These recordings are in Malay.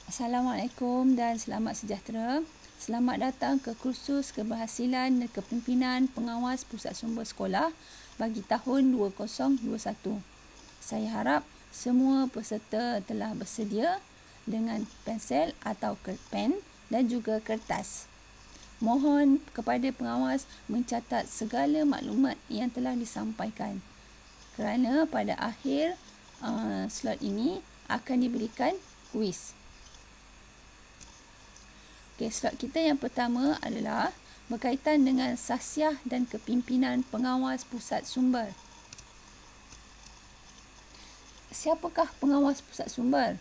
Assalamualaikum dan selamat sejahtera. Selamat datang ke kursus keberhasilan dan kepimpinan pengawas pusat sumber sekolah bagi tahun 2021. Saya harap semua peserta telah bersedia dengan pensel atau pen dan juga kertas. Mohon kepada pengawas mencatat segala maklumat yang telah disampaikan, kerana pada akhir slot ini akan diberikan kuis. Okey, slot kita yang pertama adalah berkaitan dengan sahsiah dan kepimpinan pengawas pusat sumber. Siapakah pengawas pusat sumber?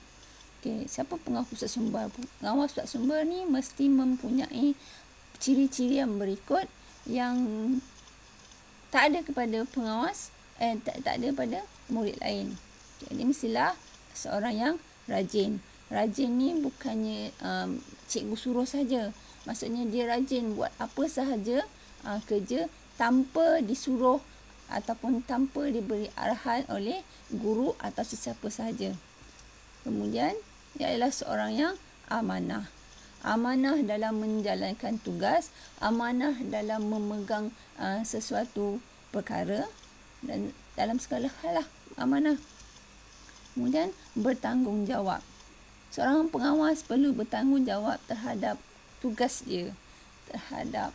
Okey, siapa pengawas pusat sumber? Pengawas pusat sumber ni mesti mempunyai ciri-ciri yang berikut yang tak ada kepada pengawas, tak ada pada murid lain. Jadi mestilah seorang yang rajin. Rajin ni bukannya cikgu suruh saja. Maksudnya dia rajin buat apa sahaja kerja tanpa disuruh ataupun tanpa diberi arahan oleh guru atau sesiapa sahaja. Kemudian dia adalah seorang yang amanah. Amanah dalam menjalankan tugas, amanah dalam memegang sesuatu perkara dan dalam segala hal lah amanah. Kemudian bertanggungjawab. Seorang pengawas perlu bertanggungjawab terhadap tugas dia, terhadap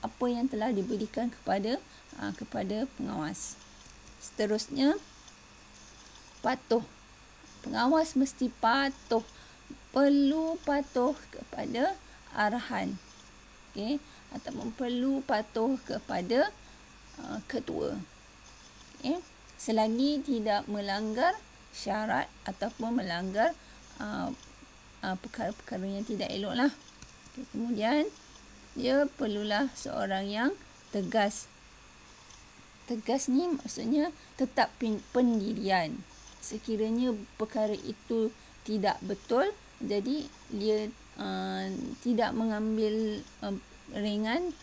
apa yang telah diberikan kepada pengawas. Seterusnya, patuh. Pengawas mesti patuh, perlu patuh kepada arahan, okey, ataupun perlu patuh kepada ketua. Okey, selagi tidak melanggar syarat ataupun melanggar perkara-perkara yang tidak elok lah. Okay, kemudian dia perlulah seorang yang tegas. Tegas ni maksudnya tetap pendirian. Sekiranya perkara itu tidak betul, jadi dia tidak mengambil ringan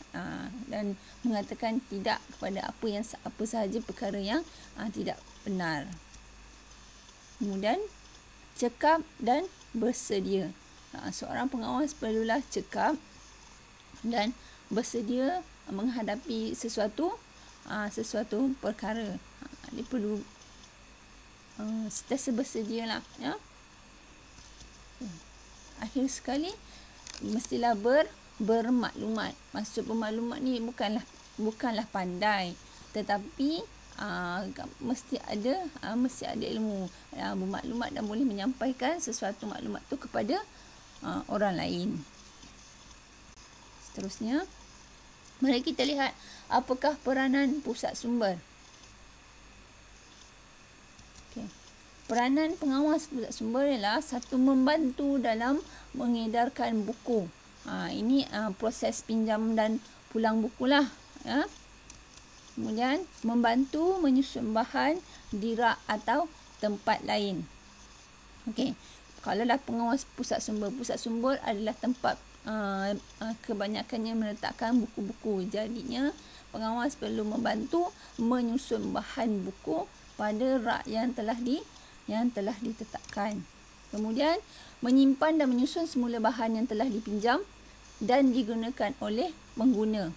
dan mengatakan tidak kepada apa sahaja perkara yang tidak benar. Kemudian cekap dan bersedia. Seorang pengawas perlulah cekap dan bersedia menghadapi sesuatu perkara. Dia perlu sentiasa bersedia lah, ya. Akhir sekali mestilah bermaklumat. Maksud bermaklumat ni bukanlah pandai, tetapi mesti ada ilmu, bermaklumat dan boleh menyampaikan sesuatu maklumat tu kepada orang lain. Seterusnya, mari kita lihat apakah peranan pusat sumber. Okay. Peranan pengawas pusat sumber ialah satu, membantu dalam mengedarkan buku. Ini proses pinjam dan pulang buku lah, ya. Kemudian membantu menyusun bahan di rak atau tempat lain. Okey, kalaulah pengawas pusat sumber adalah tempat kebanyakannya meletakkan buku-buku. Jadinya pengawas perlu membantu menyusun bahan buku pada rak yang telah ditetapkan. Kemudian menyimpan dan menyusun semula bahan yang telah dipinjam dan digunakan oleh pengguna.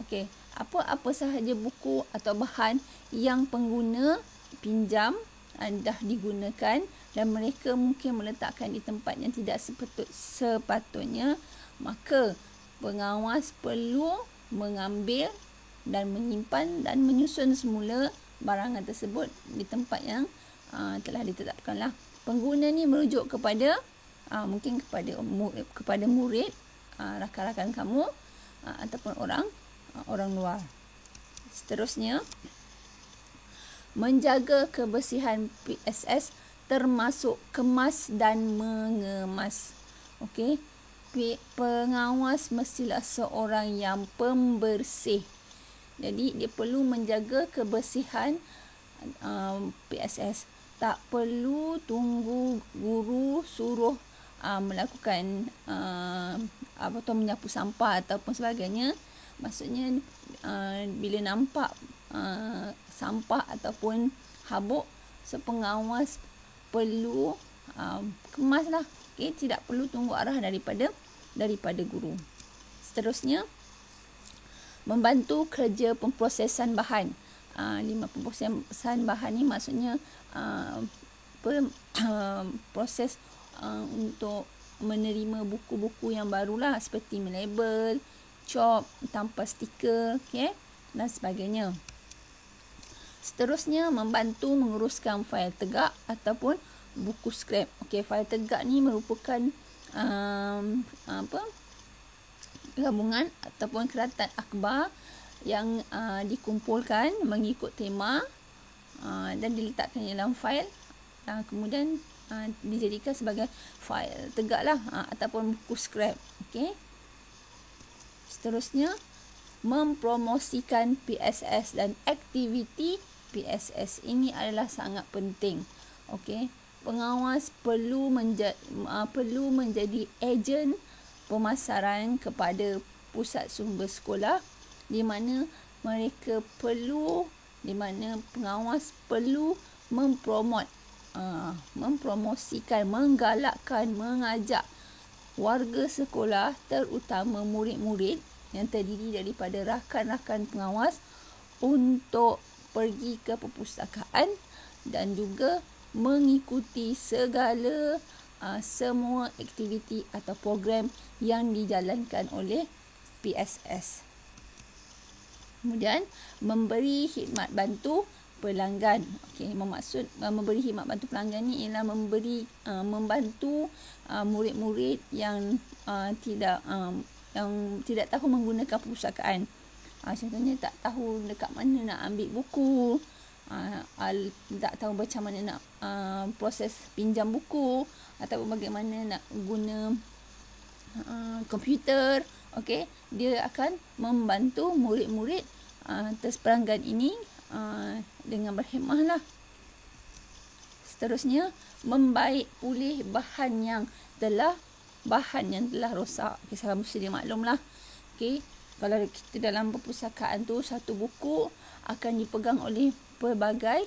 Okey, apa sahaja buku atau bahan yang pengguna pinjam dah digunakan dan mereka mungkin meletakkan di tempat yang tidak sepatutnya, maka pengawas perlu mengambil dan menyimpan dan menyusun semula barangan tersebut di tempat yang telah ditetapkan lah. Pengguna ni merujuk kepada mungkin kepada murid, rakan-rakan kamu ataupun orang luar. Seterusnya, menjaga kebersihan PSS termasuk kemas dan mengemas. Okey, pengawas mestilah seorang yang pembersih. Jadi dia perlu menjaga kebersihan PSS. Tak perlu tunggu guru suruh melakukan menyapu sampah ataupun sebagainya. Maksudnya bila nampak sampah ataupun habuk, pengawas perlu kemaslah. Okey, tidak perlu tunggu arah daripada guru. Seterusnya, membantu kerja pemprosesan bahan. 5 pemprosesan bahan ni maksudnya proses untuk menerima buku-buku yang barulah, seperti melabel, chop, tampal stiker, okey, dan sebagainya. Seterusnya, membantu menguruskan fail tegak ataupun buku scrap. Okey, fail tegak ni merupakan gabungan ataupun keratan akhbar yang dikumpulkan mengikut tema dan diletakkan dalam fail, kemudian dijadikan sebagai fail tegak lah, ataupun buku scrap. Okey. Seterusnya, mempromosikan PSS dan aktiviti PSS. Ini adalah sangat penting. Okey, pengawas perlu menjadi ejen pemasaran kepada pusat sumber sekolah, di mana pengawas perlu mempromosikan, menggalakkan, mengajak warga sekolah, terutama murid-murid yang terdiri daripada rakan-rakan pengawas, untuk pergi ke perpustakaan dan juga mengikuti semua aktiviti atau program yang dijalankan oleh PSS. Kemudian, memberi khidmat bantu pelanggan. Okey, bermaksud memberi khidmat bantu pelanggan ni ialah membantu murid-murid yang tidak tahu menggunakan perpustakaan. Contohnya tak tahu dekat mana nak ambil buku, tak tahu macam mana nak proses pinjam buku, ataupun bagaimana nak guna komputer. Okey, dia akan membantu murid-murid pelanggan ini dengan berkhidmat lah. Seterusnya, membaik pulih bahan yang telah rosak. Okay, salah mesti dia maklum lah. Okay, kalau kita dalam perpustakaan tu, satu buku akan dipegang oleh pelbagai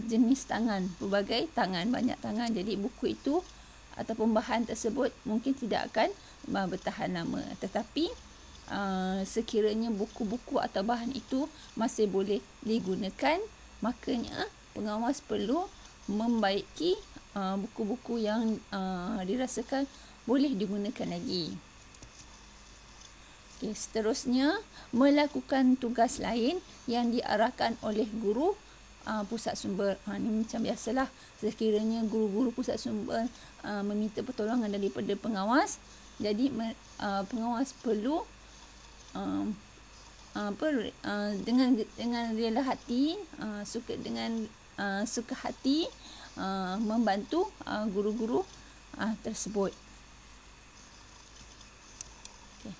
jenis tangan, banyak tangan. Jadi buku itu ataupun bahan tersebut mungkin tidak akan bertahan lama. Tetapi sekiranya buku-buku atau bahan itu masih boleh digunakan, makanya pengawas perlu membaiki buku-buku yang dirasakan boleh digunakan lagi. Okay, seterusnya, melakukan tugas lain yang diarahkan oleh guru pusat sumber. Ini macam biasalah, sekiranya guru-guru pusat sumber meminta pertolongan daripada pengawas, jadi pengawas perlu dengan rela hati, suka hati membantu guru-guru tersebut. Okay.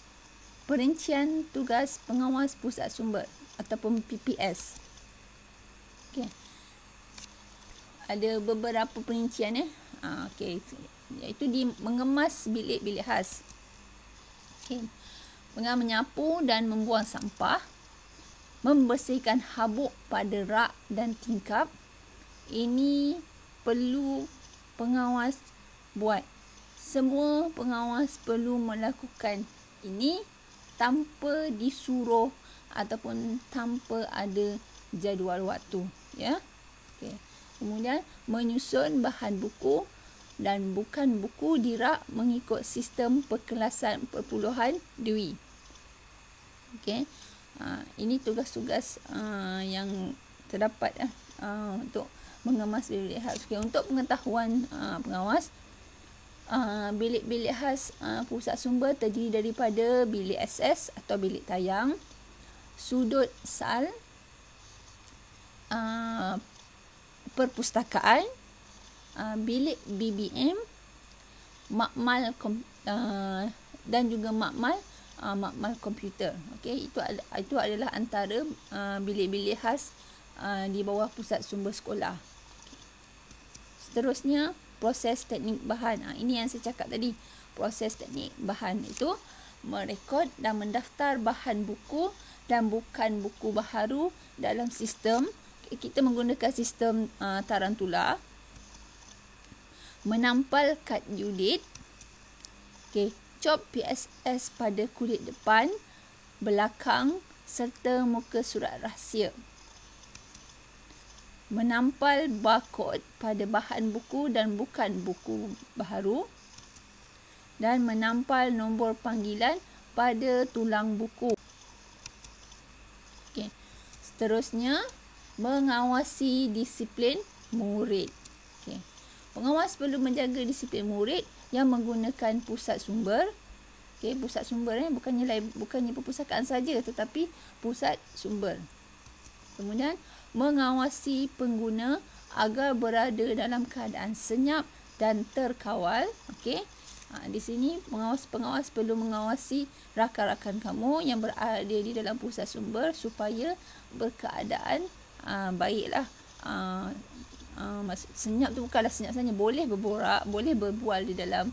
Perincian tugas pengawas pusat sumber ataupun PPS. Okay. Ada beberapa perincian okay. Iaitu mengemas bilik-bilik khas. Okay. Dengan menyapu dan membuang sampah, membersihkan habuk pada rak dan tingkap. Ini perlu pengawas buat. Semua pengawas perlu melakukan ini tanpa disuruh ataupun tanpa ada jadual waktu, ya. Okay. Kemudian, menyusun bahan buku dan bukan buku di rak mengikut sistem perkelasan perpuluhan Dewey. Okey. Ini tugas-tugas yang terdapat untuk mengemas bilik khas. Okay, untuk pengetahuan pengawas, bilik-bilik khas pusat sumber terdiri daripada bilik SS atau bilik tayang, sudut sal, perpustakaan, bilik BBM, makmal dan juga makmal komputer. Okey, itu adalah antara bilik-bilik khas di bawah pusat sumber sekolah. Seterusnya, proses teknik bahan. Ini yang saya cakap tadi. Proses teknik bahan itu merekod dan mendaftar bahan buku dan bukan buku baharu dalam sistem. Kita menggunakan sistem tarantula. Menampal kad unit. Cop PSS pada kulit depan, belakang serta muka surat rahsia. Menampal barcode pada bahan buku dan bukan buku baharu. Dan menampal nombor panggilan pada tulang buku. Seterusnya, mengawasi disiplin murid. Pengawas perlu menjaga disiplin murid yang menggunakan pusat sumber. Pusat sumber bukannya perpustakaan saja, tetapi pusat sumber. Kemudian, mengawasi pengguna agar berada dalam keadaan senyap dan terkawal. Di sini pengawas perlu mengawasi rakan-rakan kamu yang berada di dalam pusat sumber supaya berkeadaan baiklah. Senyap tu bukanlah senyap saja, boleh berborak, boleh berbual di dalam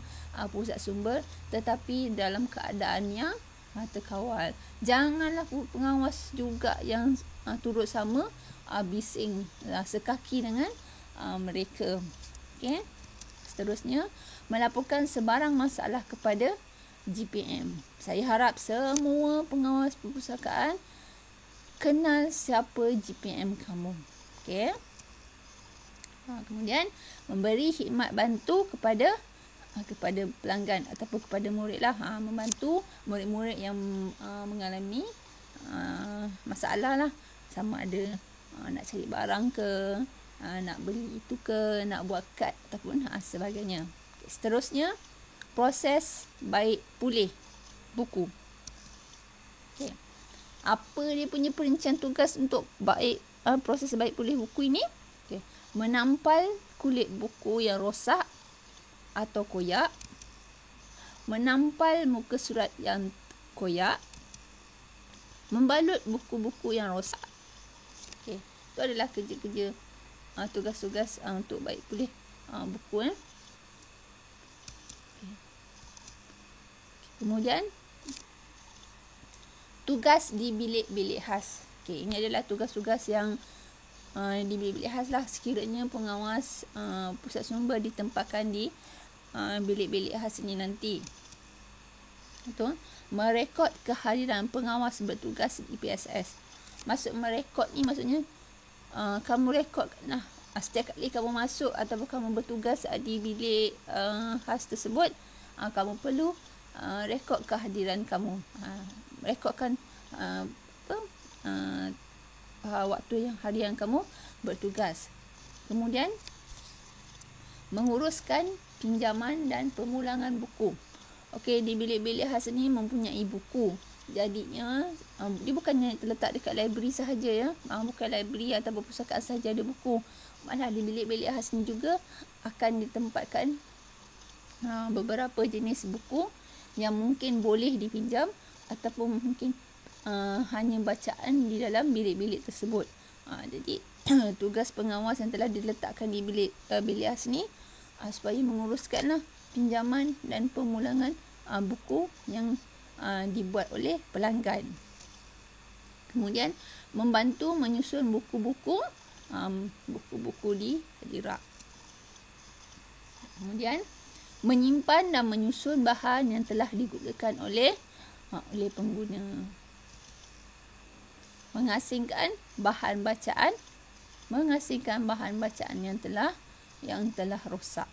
pusat sumber, tetapi dalam keadaan yang terkawal. Janganlah pengawas juga yang turut sama bising sekaki dengan mereka. Seterusnya, melaporkan sebarang masalah kepada GPM. Saya harap semua pengawas perpustakaan kenal siapa GPM kamu. Kemudian, memberi khidmat bantu kepada pelanggan ataupun kepada murid lah. Membantu murid-murid yang mengalami masalah lah. Sama ada nak cari barang ke, nak beli itu ke, nak buat kad ataupun sebagainya. Seterusnya, proses baik pulih buku. Apa dia punya perincian tugas untuk proses baik pulih buku ini? Menampal kulit buku yang rosak atau koyak. Menampal muka surat yang koyak. Membalut buku-buku yang rosak. Itu adalah kerja-kerja tugas-tugas untuk baik pulih buku. Kemudian, tugas di bilik-bilik khas. Ini adalah tugas-tugas yang di bilik-bilik khas lah. Sekiranya pengawas pusat sumber ditempatkan di bilik-bilik khas ini nanti. Merekod kehadiran pengawas bertugas di PSS. Maksud merekod ni maksudnya kamu rekod setiap kali kamu masuk ataupun kamu bertugas di bilik khas tersebut, kamu perlu rekod kehadiran kamu. Rekodkan waktu yang harian kamu bertugas. Kemudian, menguruskan pinjaman dan pemulangan buku. Di bilik-bilik khas ni mempunyai buku. Jadinya, dia bukannya terletak dekat library sahaja ya. Bukan library atau perpustakaan sahaja ada buku. Malah di bilik-bilik khas ni juga akan ditempatkan beberapa jenis buku yang mungkin boleh dipinjam ataupun mungkin hanya bacaan di dalam bilik-bilik tersebut. Jadi tugas pengawas yang telah diletakkan di bilik khas ni supaya menguruskanlah pinjaman dan pemulangan buku yang dibuat oleh pelanggan. Kemudian, membantu menyusun buku-buku di rak. Kemudian, menyimpan dan menyusun bahan yang telah digunakan oleh pengguna. Mengasingkan bahan bacaan yang telah rosak.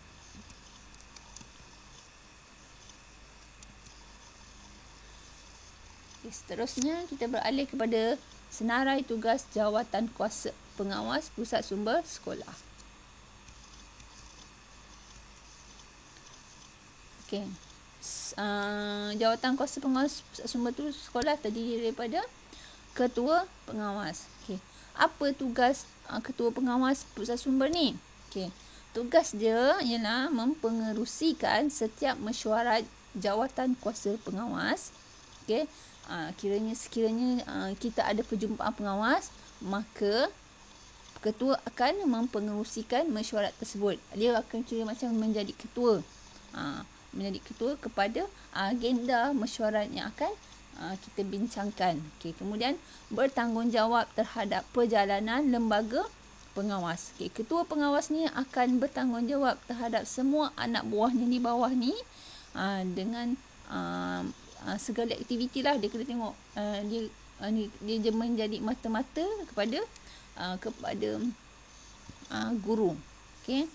Seterusnya, kita beralih kepada senarai tugas jawatan kuasa pengawas pusat sumber sekolah. Jawatan kuasa pengawas pusat sumber tu sekolah terdiri daripada ketua pengawas. Apa tugas ketua pengawas pusat sumber ni? Tugas dia ialah mempengerusikan setiap mesyuarat jawatan kuasa pengawas. Sekiranya kita ada perjumpaan pengawas, maka ketua akan mempengerusikan mesyuarat tersebut. Dia akan kira macam menjadi ketua. Menjadi ketua kepada agenda mesyuarat yang akan kita bincangkan. Okey, kemudian bertanggungjawab terhadap perjalanan lembaga pengawas. Okey, ketua pengawas ni akan bertanggungjawab terhadap semua anak buahnya di bawah ni dengan segala aktiviti lah. Dia kena tengok dia menjadi mata-mata kepada guru. Okey.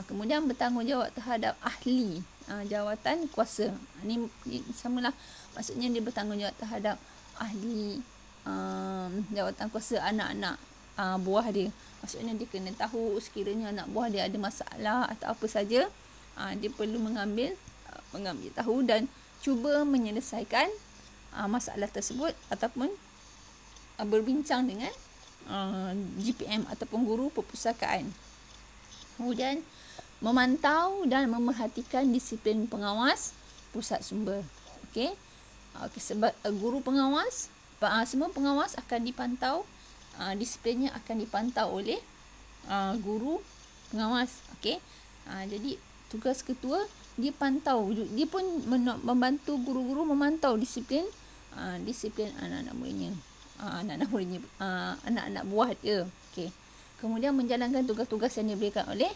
Kemudian bertanggungjawab terhadap ahli jawatan kuasa. Ini samalah, maksudnya dia bertanggungjawab terhadap ahli jawatan kuasa anak-anak buah dia. Maksudnya dia kena tahu sekiranya anak buah dia ada masalah atau apa saja, dia perlu mengambil tahu dan cuba menyelesaikan masalah tersebut ataupun berbincang dengan GPM ataupun guru perpustakaan. Kemudian memantau dan memerhatikan disiplin pengawas pusat sumber. Okey. Sebab guru pengawas, semua pengawas akan dipantau, disiplinnya akan dipantau oleh guru pengawas. Okey. Jadi tugas ketua, dia pantau, dia pun membantu guru-guru memantau disiplin anak-anak muridnya. Anak-anak buah dia. Okey. Kemudian menjalankan tugas-tugas yang diberikan oleh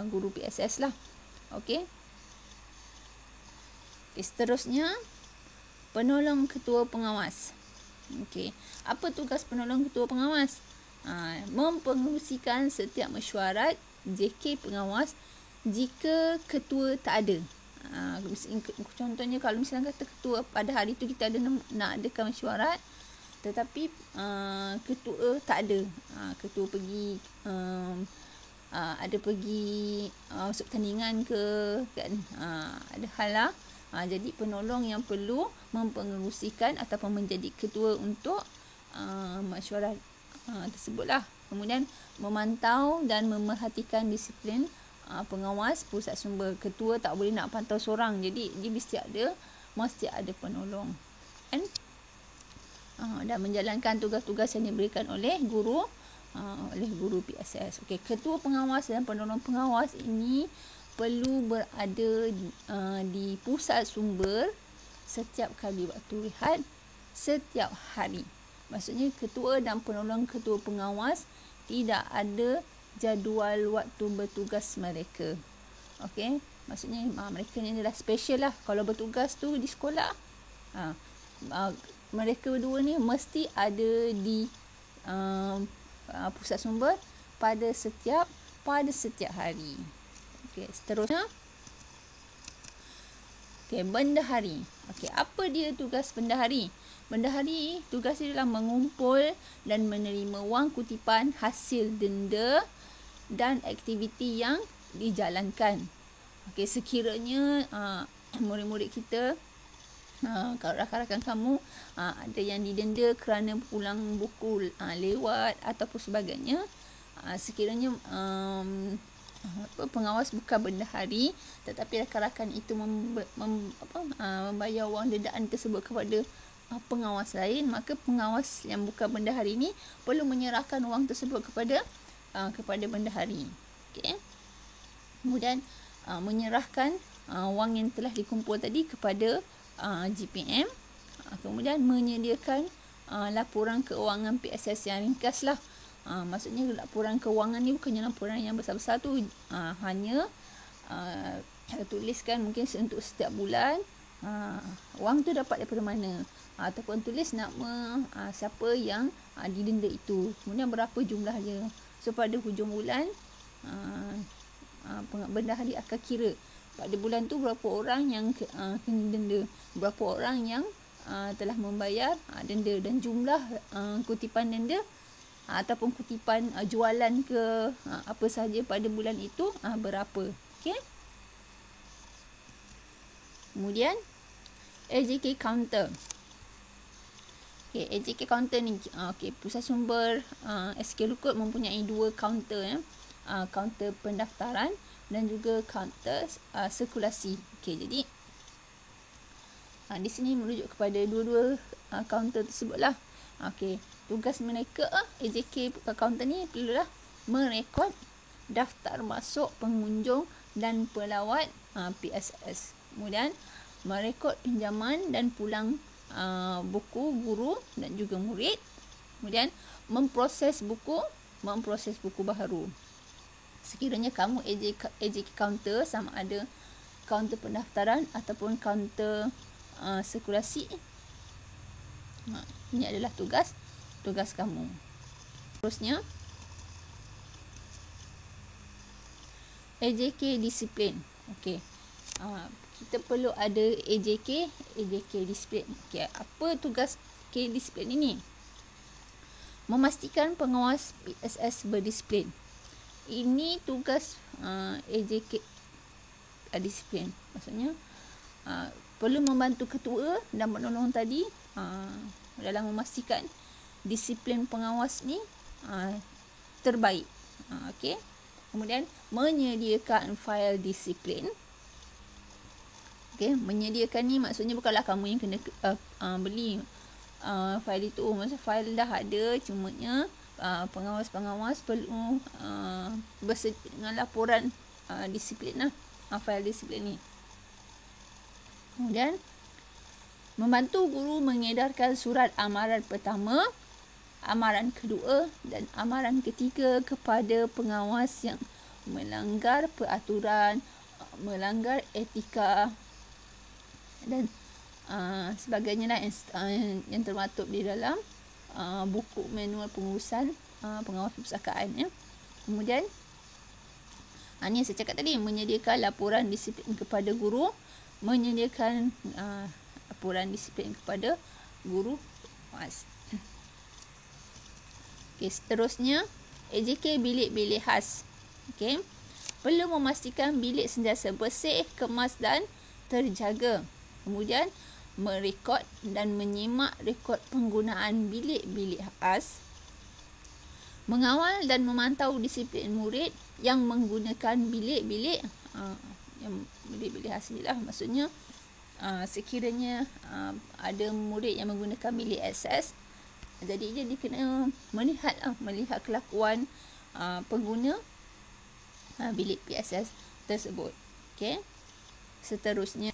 guru PSS lah. Okey. Seterusnya, penolong ketua pengawas. Okey. Apa tugas penolong ketua pengawas? Mempengerusikan setiap mesyuarat JK pengawas jika ketua tak ada. Contohnya kalau misalnya kata ketua pada hari tu kita ada nak adakan mesyuarat, tetapi ketua tak ada. Ketua pergi ada pergi masuk pertandingan ke kan, ada hal lah. Jadi penolong yang perlu mempengerusikan ataupun menjadi ketua untuk mesyuarat tersebutlah. Kemudian memantau dan memerhatikan disiplin pengawas pusat sumber. Ketua tak boleh nak pantau seorang, jadi dia mesti ada penolong kan. Dan menjalankan tugas-tugas yang diberikan oleh guru PSS. Okey, ketua pengawas dan penolong pengawas ini perlu berada di pusat sumber setiap kali waktu rehat setiap hari. Maksudnya ketua dan penolong ketua pengawas tidak ada jadual waktu bertugas mereka. Okey, maksudnya mereka ni adalah special lah. Kalau bertugas tu di sekolah, mereka berdua ni mesti ada di pusat sumber pada setiap hari. Okey, seterusnya. Okey, bendahari. Okey, apa dia tugas bendahari? Bendahari tugas dia adalah mengumpul dan menerima wang kutipan hasil denda dan aktiviti yang dijalankan. Okey, sekiranya murid-murid kita, kalau rakan-rakan kamu ada yang didenda kerana pulang buku lewat ataupun sebagainya, sekiranya pengawas bukan bendahari tetapi rakan-rakan itu membayar wang dendaan tersebut kepada pengawas lain, maka pengawas yang bukan bendahari ni perlu menyerahkan wang tersebut kepada bendahari. Okey. Kemudian menyerahkan wang yang telah dikumpul tadi kepada GPM. Kemudian menyediakan laporan keuangan PSS yang ringkas lah. Maksudnya laporan keuangan ni bukannya laporan yang besar-besar tu, hanya tuliskan mungkin untuk setiap bulan wang tu dapat daripada mana, ataupun tulis nama siapa yang didenda itu, kemudian berapa jumlah dia. So pada hujung bulan bendahari akan kira pada bulan tu berapa orang yang kena denda, berapa orang yang telah membayar denda, dan jumlah kutipan denda ataupun kutipan jualan ke apa sahaja pada bulan itu berapa. Okey. Kemudian AJK counter. Okey, AJK counter ni pusat sumber SK Lukut mempunyai dua counter, counter pendaftaran dan juga counter sirkulasi. Okey, jadi di sini merujuk kepada dua-dua kaunter tersebutlah. Okey, tugas mereka AJK kaunter ni perlulah merekod daftar masuk pengunjung dan pelawat PSS. Kemudian merekod pinjaman dan pulang buku guru dan juga murid. Kemudian memproses buku baharu. Sekiranya kamu AJK kaunter, sama ada kaunter pendaftaran ataupun kaunter sirkulasi, ini adalah tugas kamu. Terusnya AJK disiplin. Okey. Kita perlu ada AJK disiplin. Okey, apa tugas AJK disiplin ini? Memastikan pengawas PSS berdisiplin. Ini tugas AJK disiplin. Maksudnya perlu membantu ketua dan penolong tadi dalam memastikan disiplin pengawas ni terbaik. Okey. Kemudian menyediakan fail disiplin. Okey, menyediakan ni maksudnya bukanlah kamu yang kena beli fail itu. Maksudnya fail dah ada, cumanya pengawas-pengawas perlu bersedia dengan laporan disiplin lah, fail disiplin ni. Kemudian membantu guru mengedarkan surat amaran pertama, amaran kedua dan amaran ketiga kepada pengawas yang melanggar peraturan, melanggar etika dan sebagainya lah yang termaktub di dalam buku manual pengurusan pengawas perpustakaan ya. Kemudian ini yang saya cakap tadi, menyediakan laporan disiplin kepada guru, menyediakan laporan disiplin kepada guru pengawas. Okey, seterusnya AJK bilik-bilik khas. Okey, perlu memastikan bilik sentiasa bersih, kemas dan terjaga. Kemudian merekod dan menyimak rekod penggunaan bilik-bilik khas. Mengawal dan memantau disiplin murid yang menggunakan bilik-bilik khas ni lah. Maksudnya sekiranya ada murid yang menggunakan bilik akses, jadi dia kena melihat kelakuan pengguna bilik PSS tersebut. Okey. Seterusnya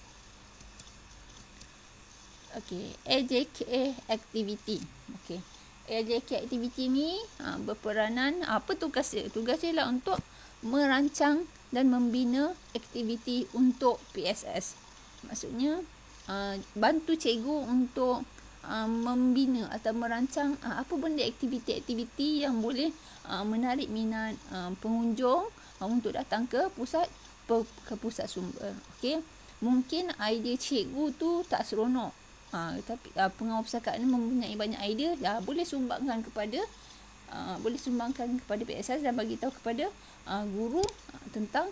AJK activity. Okey. AJK activity ni berperanan, apa tugas dia? Tugas dia lah untuk merancang dan membina aktiviti untuk PSS. Maksudnya bantu cikgu untuk membina atau merancang apa benda aktiviti-aktiviti yang boleh menarik minat pengunjung untuk datang ke pusat sumber. Okey, mungkin idea cikgu tu tak seronok, tapi pengawas perpustakaan ni mempunyai banyak idea, boleh sumbangkan kepada PSS dan bagi tahu kepada guru tentang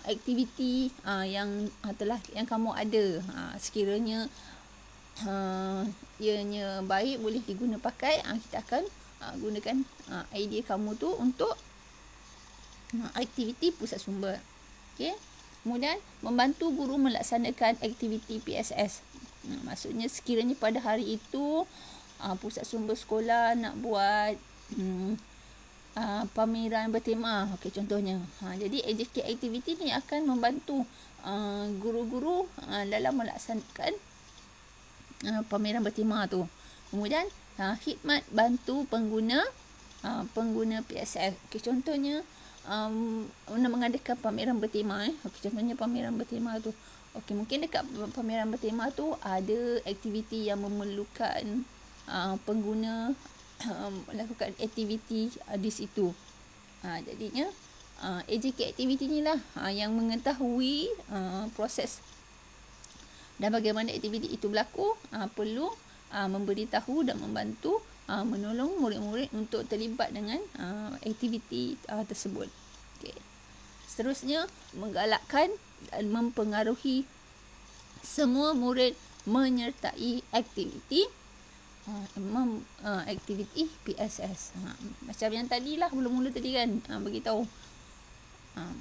aktiviti yang kamu ada. Sekiranya ianya baik, boleh diguna pakai, kita akan gunakan idea kamu tu untuk aktiviti pusat sumber. Okey. Kemudian membantu guru melaksanakan aktiviti PSS. Maksudnya sekiranya pada hari itu pusat sumber sekolah nak buat pameran bertema, okey, contohnya. Jadi AJK activity ni akan membantu guru-guru dalam melaksanakan pameran bertema tu. Kemudian khidmat bantu pengguna PSS. Okey, contohnya nak mengadakan pameran bertema okey, contohnya pameran bertema tu. Okey, mungkin dekat pameran bertema tu ada aktiviti yang memerlukan pengguna melakukan aktiviti di situ. Jadinya AJK aktiviti ni lah yang mengetahui proses dan bagaimana aktiviti itu berlaku, perlu memberitahu dan membantu menolong murid-murid untuk terlibat dengan aktiviti tersebut. Okay. Seterusnya, menggalakkan dan mempengaruhi semua murid menyertai aktiviti PSS. Macam yang tadilah, mula-mula tadi kan, beritahu.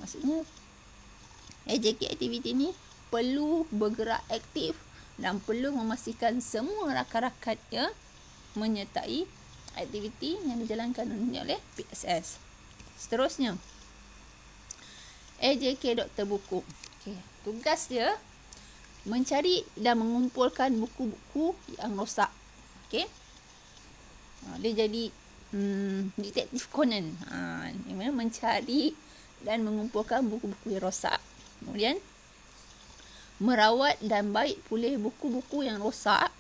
Maksudnya AJK aktiviti ni perlu bergerak aktif dan perlu memastikan semua rakan-rakannya menyertai aktiviti yang dijalankan oleh PSS. Seterusnya, AJK Doktor Buku. Tugas dia mencari dan mengumpulkan buku-buku yang rosak. Dia jadi detektif Conan. Mencari dan mengumpulkan buku-buku yang rosak. Kemudian merawat dan baik pulih buku-buku yang rosak.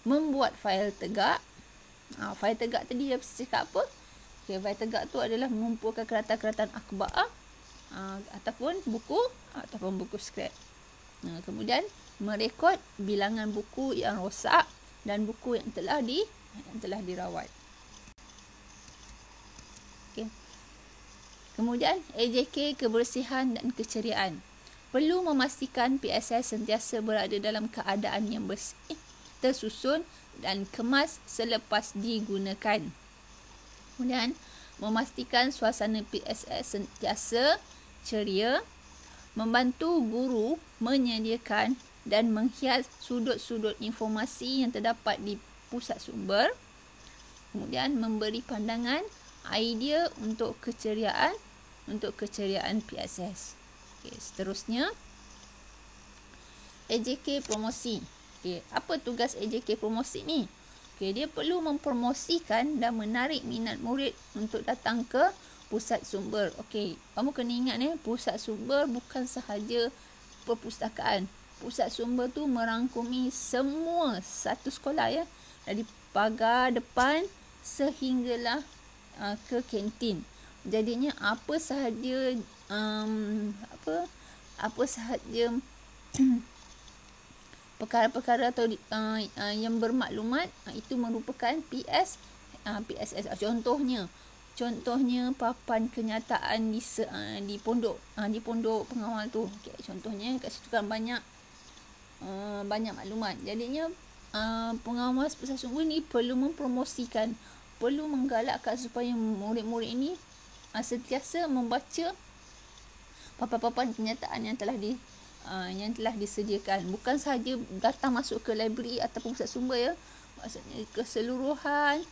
Membuat fail tegak. Fail tegak tadi dia cakap apa? Fail tegak tu adalah mengumpulkan keratan-keratan akhbar ataupun buku scrap. Kemudian merekod bilangan buku yang rosak dan buku yang telah dirawat. Kemudian AJK kebersihan dan keceriaan. Perlu memastikan PSS sentiasa berada dalam keadaan yang bersih, tersusun dan kemas selepas digunakan. Kemudian memastikan suasana PSS sentiasa ceria, membantu guru menyediakan dan menghias sudut-sudut informasi yang terdapat di pusat sumber. Kemudian memberi pandangan, idea untuk keceriaan PSS. Seterusnya, AJK promosi. Apa tugas AJK promosi ni? Dia perlu mempromosikan dan menarik minat murid untuk datang ke pusat sumber. Kamu kena ingat pusat sumber bukan sahaja perpustakaan. Pusat sumber tu merangkumi semua satu sekolah, dari pagar depan sehinggalah ke kantin. Jadinya apa sahaja perkara-perkara atau yang bermaklumat, itu merupakan PSS. Contohnya papan kenyataan di pondok pengawal tu. Contohnya kat situ kan banyak maklumat. Jadinya pengawas pusat sumber ni perlu mempromosikan, perlu menggalakkan supaya murid-murid ini sentiasa membaca papan-papan kenyataan yang telah disediakan. Bukan sahaja datang masuk ke library ataupun pusat sumber, maksudnya keseluruhan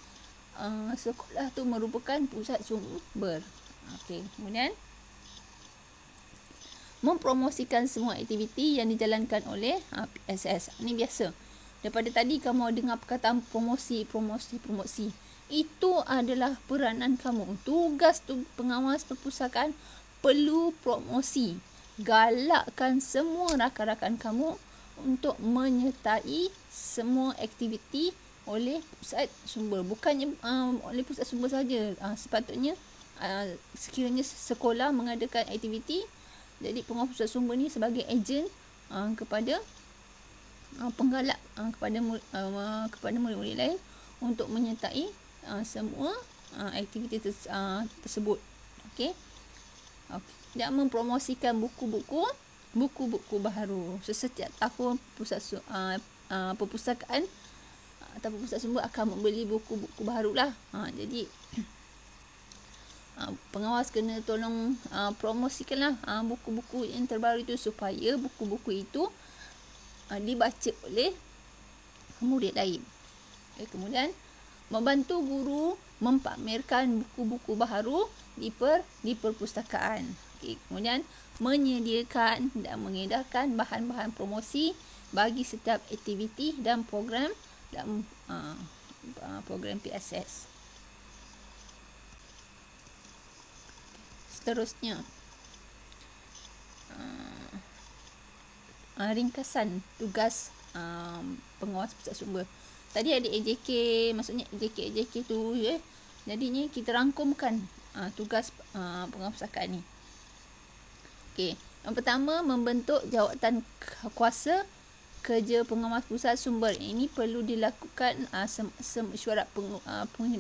sekolah tu merupakan pusat sumber. Kemudian mempromosikan semua aktiviti yang dijalankan oleh PSS. Ini biasa. Daripada tadi kamu dengar perkataan promosi. Itu adalah peranan kamu. Tugas pengawas perpustakaan perlu promosi. Galakkan semua rakan-rakan kamu untuk menyertai semua aktiviti oleh pusat sumber. Bukannya oleh pusat sumber saja. Sepatutnya sekiranya sekolah mengadakan aktiviti, jadi pengawas pusat sumber ni sebagai ejen kepada penggalak kepada murid-murid lain untuk menyertai semua aktiviti tersebut. Dan mempromosikan buku-buku baharu. Setiap tahun perpustakaan ataupun pusat sumber akan membeli buku-buku baharulah. Jadi pengawas kena tolong promosikanlah buku-buku yang terbaru itu supaya buku-buku itu dibaca oleh murid lain. Kemudian membantu guru mempamerkan buku-buku baharu di perpustakaan. Kemudian menyediakan dan mengedarkan bahan-bahan promosi bagi setiap aktiviti dan program PSS. Seterusnya, ringkasan tugas pengawas pusat sumber. Tadi ada AJK, maksudnya AJK tu jadinya kita rangkumkan tugas pengawas pustakaan ni. Yang pertama, membentuk jawatan kuasa kerja pengawas pusat sumber. Ini perlu dilakukan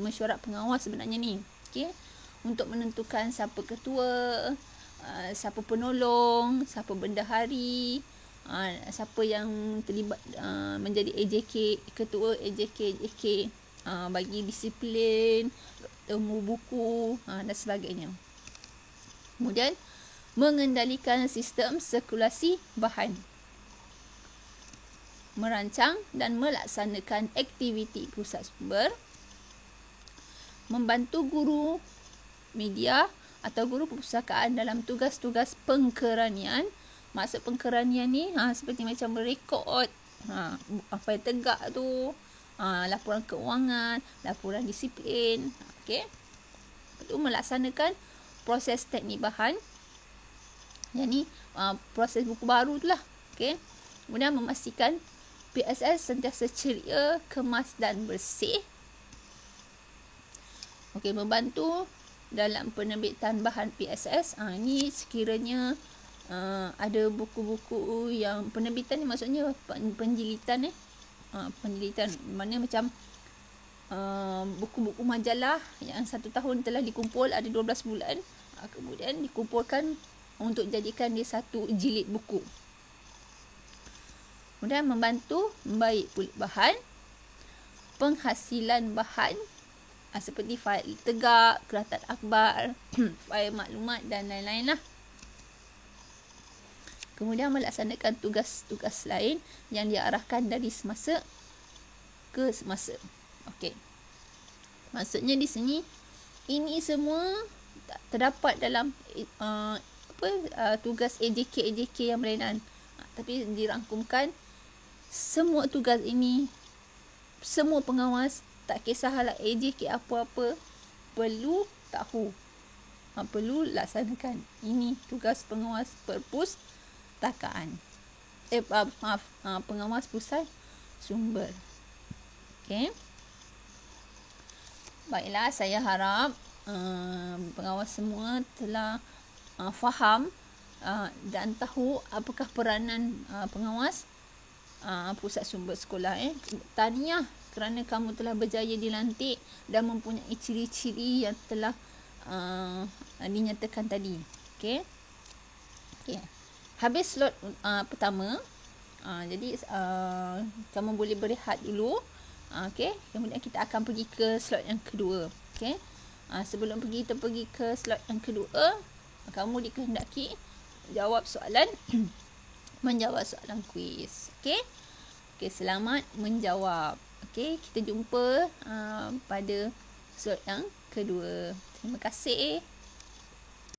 mesyuarat pengawas sebenarnya ni. Untuk menentukan siapa ketua, siapa penolong, siapa bendahari, siapa yang terlibat menjadi AJK, ketua AJK, bagi disiplin, temu buku dan sebagainya. Kemudian mengendalikan sistem sirkulasi bahan. merancang dan melaksanakan aktiviti pusat sumber, membantu guru media atau guru perpustakaan dalam tugas-tugas pengkeranian. Maksud pengkeranian ni seperti macam merekod apa yang tegak tu, laporan keuangan, laporan disiplin. Okey. Perlu melaksanakan proses teknik bahan. Yang ni proses buku baru tu lah. Okey. Kemudian memastikan PSS sentiasa ceria, kemas dan bersih. Okey, membantu dalam penerbitan bahan PSS. Ni sekiranya ada buku-buku yang penerbitan ni maksudnya penjilitan penjilitan mana macam buku-buku majalah yang 1 tahun telah dikumpul ada 12 bulan, kemudian dikumpulkan untuk jadikan dia satu jilid buku. Kemudian membantu membaik kulit bahan, penghasilan bahan seperti fail tegak, keratan akhbar, fail maklumat dan lain-lain lah. Kemudian melaksanakan tugas-tugas lain yang diarahkan dari semasa ke semasa. Okey. Maksudnya di sini ini semua terdapat dalam tugas AJK yang berlainan. Tapi dirangkumkan semua tugas ini, semua pengawas, tak kisahlah AJK apa-apa, perlu tahu, perlu laksanakan. Ini tugas pengawas perpustakaan. Pengawas pusat sumber. Okey. Baiklah, saya harap pengawas semua telah faham dan tahu apakah peranan pengawas pusat sumber sekolah. Tahniah kerana kamu telah berjaya dilantik dan mempunyai ciri-ciri yang telah dinyatakan tadi. Okey. Okey. Habis slot pertama. Jadi kamu boleh berehat dulu. Okey. Kemudian kita akan pergi ke slot yang kedua. Okey. Sebelum kita pergi ke slot yang kedua, kamu dikehendaki jawab soalan menjawab soalan kuis. Okey. Okey, selamat menjawab. Okey, kita jumpa pada slot yang kedua. Terima kasih.